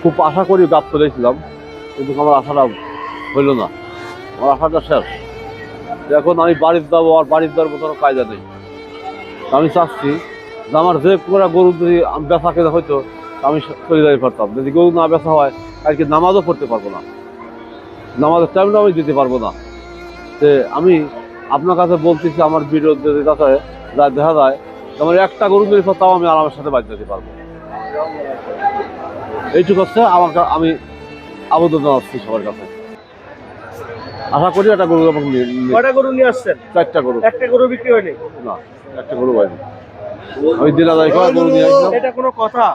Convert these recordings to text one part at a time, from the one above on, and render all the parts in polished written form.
খুব আশা করি গাছ তুলেছিলাম, কিন্তু আমার আশাটা হইল না, আমার আশাটা শেষ। এখন আমি বাড়ির যাবো, আর বাড়ির যাওয়ার মতো কায়দা নেই। আমি চাচ্ছি যে আমার যে পুরা গরু যদি বেচা কেনা হইতো আমি চলে যাই পারতাম। যদি গরু না বেচা হয় আর কি নামাজও পড়তে পারবো না, নামাজের টাইমটা আমি দিতে পারবো না। যে আমি আপনার কাছে বলতেছি, আমার ভিডিও যদি কাছে যা দেখা যায় আমার একটা গরু যদি তাও আমি আরামের সাথে বাদ দিতে পারবো। এইটুকু হচ্ছে আমার আমি আবেদন জানাচ্ছি সবার কাছে। আশা করি একটা গরু আমাকে কয়টা গরু নিয়ে আসছেন? 4টা গরু। একটা গরু বিক্রি হয়নি? না, একটা গরু হয়নি। আমি দিনাদায় করে গরু নিয়ে আসলাম। এটা কোনো কথা?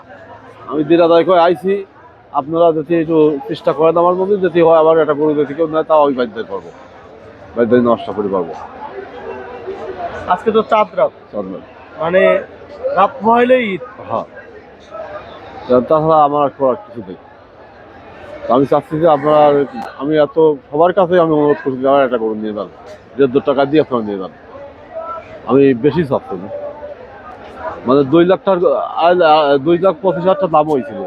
আমি দিনাদায় করে আইছি, আপনারা যদি একটু চেষ্টা করেন আমার মধ্যে, যদি হয় আবার একটা গরু যদি কেউ নেয় তাও আমি বাধ্য করবো, বাধ্য নষ্ট করে পারবো। আজকে তো চাঁদ রাত, মানে রাত হইলে ঈদ। হ্যাঁ, তাছাড়া আমার আর করার কিছু নেই। আমি চাচ্ছি যে আপনারা, আমি এত সবার কাছে আমি অনুরোধ করছি আমার একটা গরু নিয়ে যান, 1.5 টাকা দিয়ে আপনারা নিয়ে যান। আমি বেশি চাচ্ছি না, মানে 2 লাখ টাকা, 2,25,000 দাম হয়েছিল,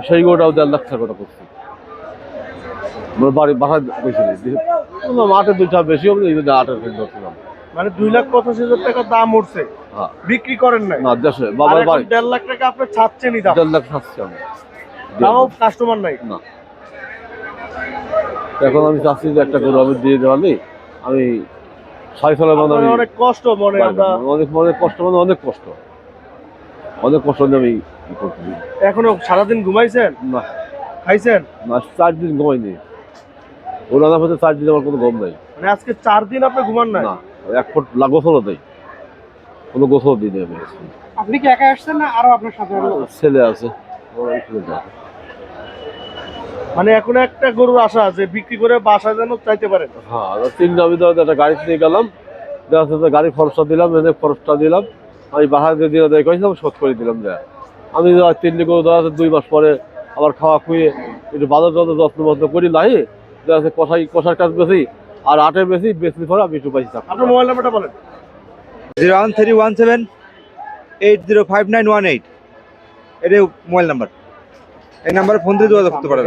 সেই গরুটাও 1.5 লাখ টাকা করছি। আমার বাড়ি বাসা কইছিল মাঠে 2টা বেশি হবে, এই 8-এর ফেল ধরছিলাম। মানে 2,85,000 টাকা দাম উঠছে, হ্যাঁ, বিক্রি করেন নাই? না, দেশে বাবার বাড়ি 1.5 লাখ টাকা আপনি ছাড়ছেনই দাম? 1.5 লাখ চাচ্ছি আমি, তাও কাস্টমার নাই না। এখন আমি চাচ্ছি যে একটা গরু আমি দিয়ে দেওয়ালি, আমি 6 সালের মধ্যে আমি অনেক কষ্ট মনে, আমরা অনেক কষ্ট, মানে অনেক কষ্ট নিয়ে আমি করছি। এখনো সারাদিন ঘুমাইছেন না, খাইছেন না, 4 দিন ঘুমাইনি। ওরা না হচ্ছে 4 দিন আমার কোনো ঘুম নেই। মানে আজকে 4 দিন আপনি ঘুমান নাই? না, 1 ফুট গোসলও নেই, কোনো গোসল দিই আমি। আপনি কি একা আসছেন না আরো আপনার সাথে? ছেলে আছে, ওরা স্কুলে যায়। মানে এখন একটা গরুর আশা আছে বিক্রি করে বাসায় যেন চাইতে পারেন। হ্যাঁ, 3টা ভিতরে একটা গাড়ি নিয়ে গেলাম, দেখা যাচ্ছে গাড়ি খরচটা দিলাম, এনে খরচটা দিলাম, আমি বাসায় দিয়ে দিয়ে কইছিলাম শোধ করে দিলাম। দেয় আমি 3টে গরু দেওয়া 2 মাস পরে আবার খাওয়া খুঁয়ে একটু বাজার যত্ন মতো করি নাই, দেখা যাচ্ছে কষার কাজ বেশি আর 8-এর বেশি পরে আমি একটু পয়সা। আপনার মোবাইল নাম্বারটা বলেন। 01317805918, এটাই মোবাইল নাম্বার। এই নাম্বারে ফোন দিয়ে যোগাযোগ করতে পারেন।